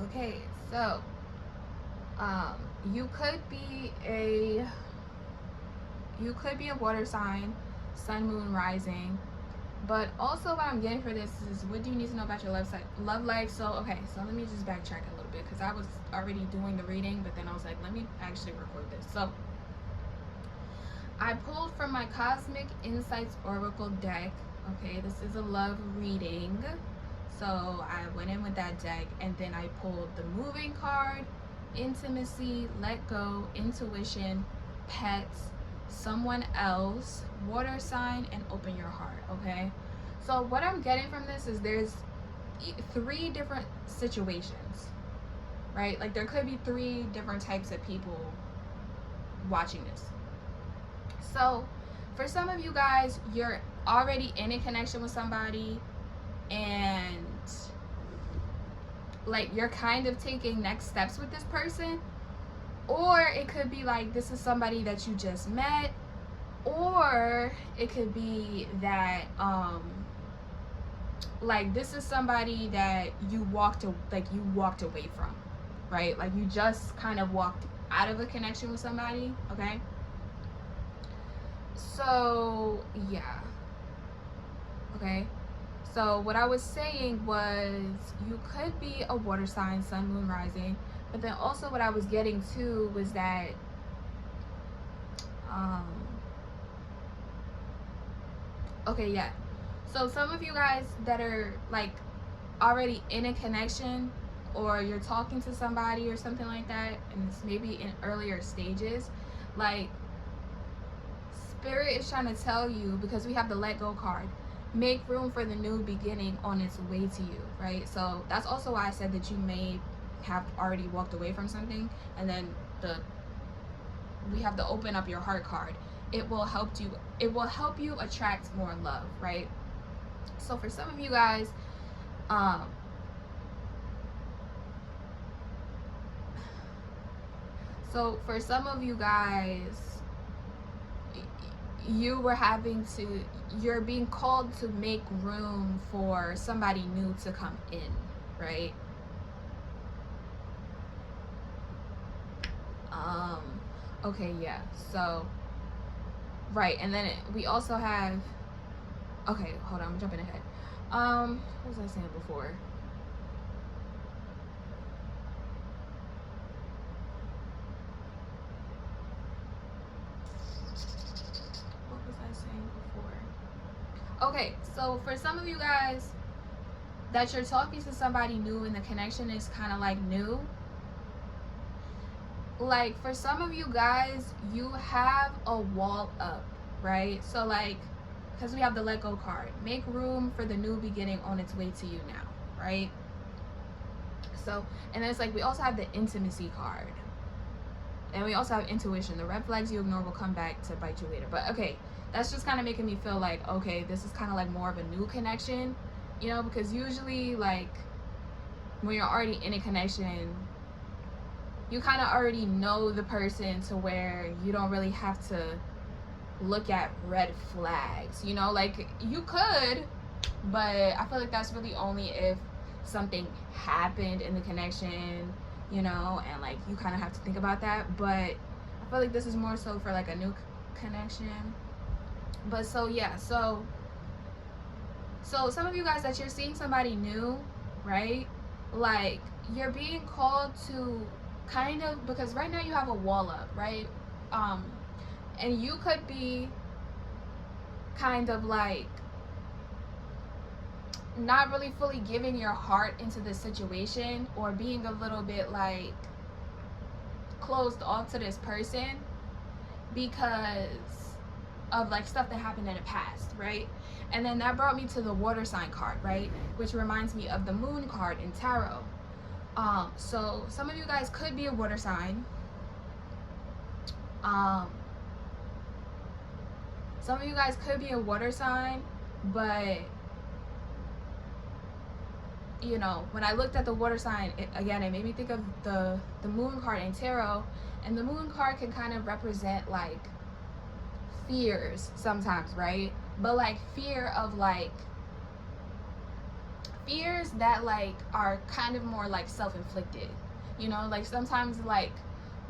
Okay, so um, you could be a you could be a water sign, sun, moon, rising. But also, what I'm getting for this is, what do you need to know about your love life? So, okay, so let me just backtrack a little bit because I was already doing the reading, but then I was like, let me actually record this. So, I pulled from my Cosmic Insights Oracle deck. Okay, this is a love reading. So, I went in with that deck and then I pulled the moving card, intimacy, let go, intuition, pets, someone else, water sign, and open your heart. Okay, so what I'm getting from this is there's three different situations, right? Like there could be three different types of people watching this. So for some of you guys, you're already in a connection with somebody and like you're kind of taking next steps with this person, or it could be like this is somebody that you just met, or it could be that like this is somebody that you walked away from, right? Like you just kind of walked out of a connection with somebody. Okay, so yeah. Okay, so what I was saying was you could be a water sign, sun, moon, rising, but then also what I was getting to was that um okay, yeah, so some of you guys that are like already in a connection, or you're talking to somebody or something like that, and it's maybe in earlier stages, like spirit is trying to tell you, because we have the let go card, make room for the new beginning on its way to you, right? So that's also why I said that you may have already walked away from something, and then we have the open up your heart card. It will help you attract more love, right? So for some of you guys, um so for some of you guys, you're being called to make room for somebody new to come in, right? um okay, yeah, so right, and then we also have, okay, hold on, I'm jumping ahead. What was I saying before? What was I saying before? Okay, so for some of you guys that you're talking to somebody new and the connection is kind of like new, like for some of you guys, you have a wall up, right? So like, because we have the let go card, make room for the new beginning on its way to you now, right? So, and then it's like we also have the intimacy card, and we also have intuition. The red flags you ignore will come back to bite you later. But okay, that's just kind of making me feel like, okay, this is kind of like more of a new connection, because usually like when you're already in a connection, you kind of already know the person to where you don't really have to look at red flags, like you could, but I feel like that's really only if something happened in the connection, and like you kind of have to think about that. But I feel like this is more so for like a new connection. But so yeah, so some of you guys that you're seeing somebody new, right? Like you're being called to kind of, because right now you have a wall up, right? And you could be kind of like not really fully giving your heart into the situation, or being a little bit like closed off to this person because of like stuff that happened in the past, right? And then that brought me to the water sign card, right? Which reminds me of the moon card in tarot. So some of you guys could be a water sign. Some of you guys could be a water sign, but when I looked at the water sign, it made me think of the moon card in tarot, and the moon card can kind of represent like fears sometimes, right? But like fear fears that like are kind of more like self-inflicted, you know, like sometimes like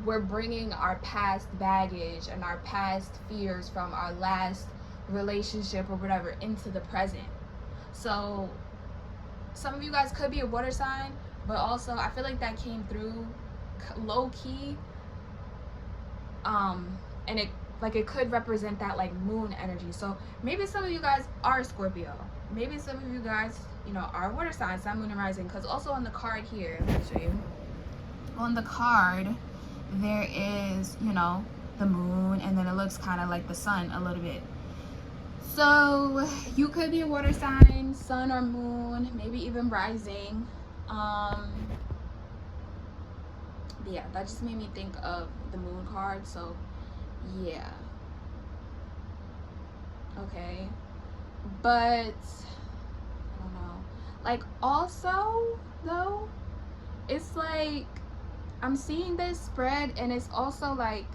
we're bringing our past baggage and our past fears from our last relationship or whatever into the present. So some of you guys could be a water sign, but also I feel like that came through low key, and it could represent that like moon energy. So maybe some of you guys are Scorpio, maybe some of you guys, you know, are water signs, sun, moon, and rising. Because also on the card here, let me show you, on the card there is, you know, the moon, and then it looks kind of like the sun a little bit. So you could be a water sign, sun or moon, maybe even rising. Yeah, that just made me think of the moon card. So yeah, okay, but I don't know, like also though, it's like I'm seeing this spread, and it's also like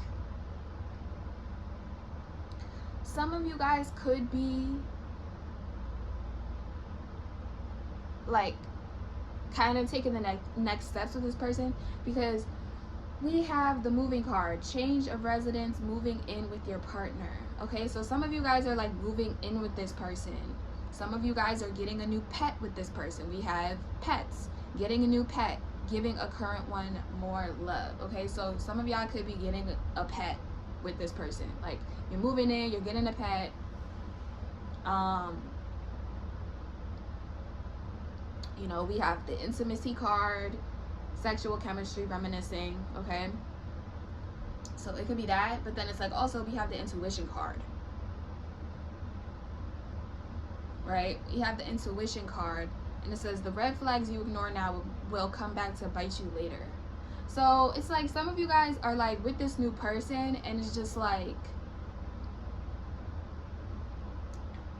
some of you guys could be like kind of taking the next steps with this person, because we have the moving card, change of residence, moving in with your partner. Okay, so some of you guys are like moving in with this person. Some of you guys are getting a new pet with this person. We have pets, getting a new pet, giving a current one more love. Okay, so some of y'all could be getting a pet with this person. Like you're moving in, you're getting a pet. You know, we have the intimacy card, sexual chemistry, reminiscing. Okay, so it could be that, but then it's like also we have the intuition card, right? We have the intuition card, and it says the red flags you ignore now will come back to bite you later. So it's like some of you guys are like with this new person, and it's just like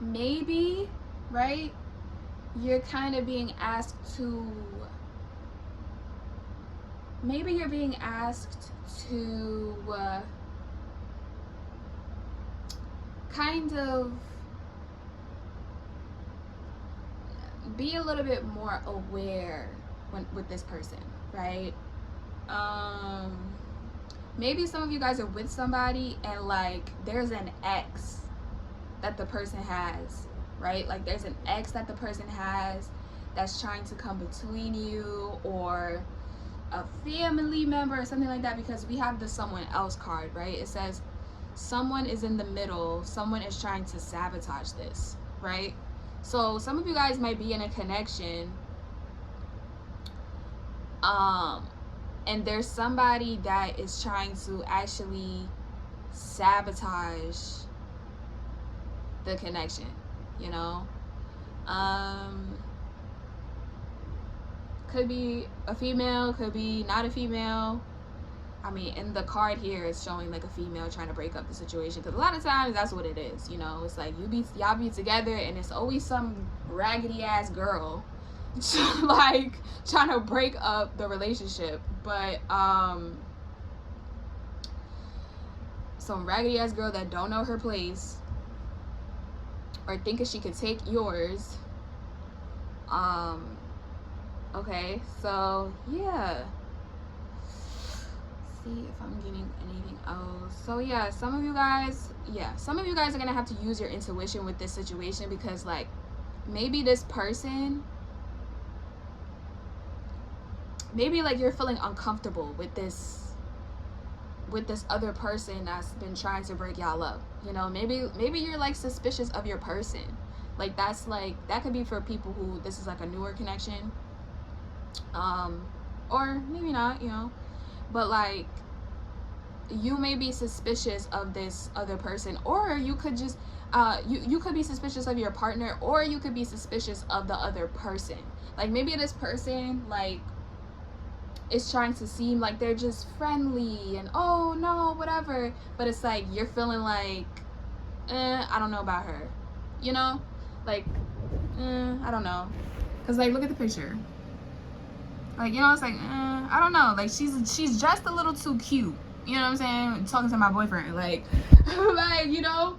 maybe, right, you're kind of being asked to, maybe you're being asked to kind of be a little bit more aware with this person, right? Maybe some of you guys are with somebody, and like there's an ex that the person has, right? Like there's an ex that the person has that's trying to come between you, or a family member or something like that, because we have the someone else card, right? It says someone is in the middle, someone is trying to sabotage this, right? So some of you guys might be in a connection, and there's somebody that is trying to actually sabotage the connection, you know. Could be a female, could be not a female. I mean, in the card here, it's showing like a female trying to break up the situation, because a lot of times that's what it is, you know. It's like y'all be together, and it's always some raggedy ass girl like trying to break up the relationship. But some raggedy ass girl that don't know her place, or thinking she could take yours. Okay, so yeah, see if I'm getting anything else. So yeah, some of you guys are gonna have to use your intuition with this situation, because like maybe this person, maybe like you're feeling uncomfortable with this other person that's been trying to break y'all up, you know. Maybe you're like suspicious of your person. Like that's like, that could be for people who this is like a newer connection, or maybe not, you know. But like you may be suspicious of this other person, or you could just you could be suspicious of your partner, or you could be suspicious of the other person. Like maybe this person like is trying to seem like they're just friendly and oh no whatever, but it's like you're feeling like I don't know about her, you know, like I don't know, because like look at the picture, like, you know, it's like I don't know, like she's dressed a little too cute, you know what I'm saying, talking to my boyfriend, like like, you know,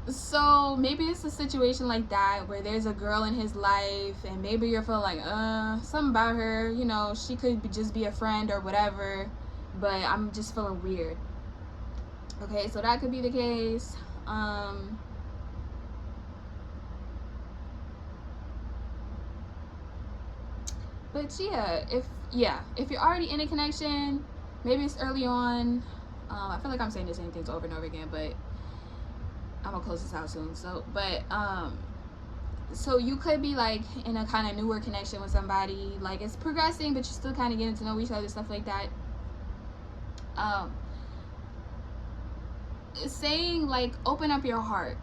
So maybe it's a situation like that where there's a girl in his life and maybe you're feeling like something about her, you know, she could just be a friend or whatever, but I'm just feeling weird. Okay, so that could be the case. But if you're already in a connection, maybe it's early on. I feel like I'm saying the same things over and over again, but I'm gonna close this out soon. So you could be like in a kind of newer connection with somebody, like it's progressing, but you're still kind of getting to know each other, stuff like that. Saying like open up your heart,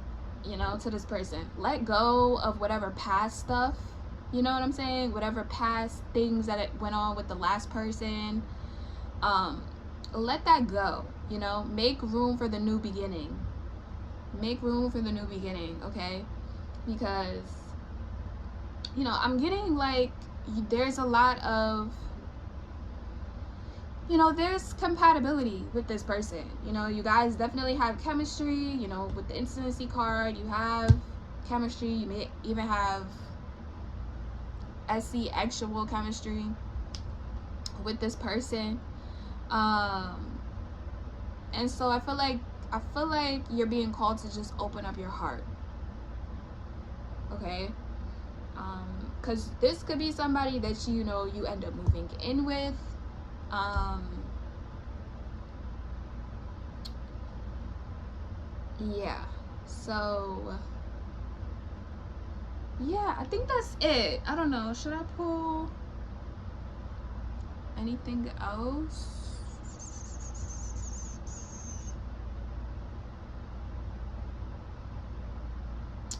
you know, to this person. Let go of whatever past stuff. You know what I'm saying? Whatever past things that it went on with the last person. Let that go. You know, make room for the new beginning. Make room for the new beginning, okay? Because, you know, I'm getting like there's a lot of, you know, there's compatibility with this person. You know, you guys definitely have chemistry. You know, with the intimacy card, you have chemistry. You may even have SC actual chemistry with this person. And so I feel like you're being called to just open up your heart. Okay? Because this could be somebody that you know you end up moving in with. Yeah. So yeah, I think that's it. I don't know. Should I pull anything else?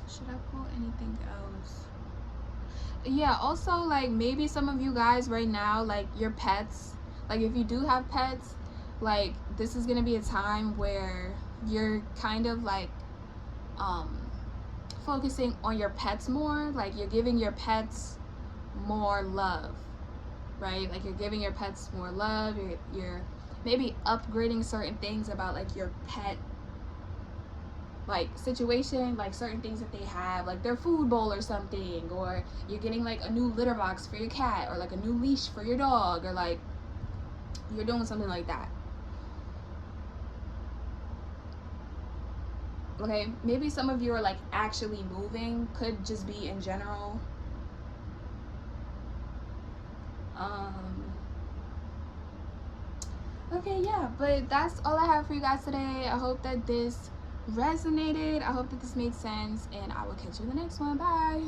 Should I pull anything else? Yeah, also like maybe some of you guys right now, like your pets, like if you do have pets, like this is gonna be a time where you're kind of like focusing on your pets more. Like you're giving your pets more love, right? Like you're giving your pets more love. You're maybe upgrading certain things about like your pet like situation, like certain things that they have, like their food bowl or something, or you're getting like a new litter box for your cat, or like a new leash for your dog, or like you're doing something like that. Okay, maybe some of you are like actually moving, could just be in general. Okay, yeah, but that's all I have for you guys today. I hope that this resonated. I hope that this made sense, and I will catch you in the next one. Bye.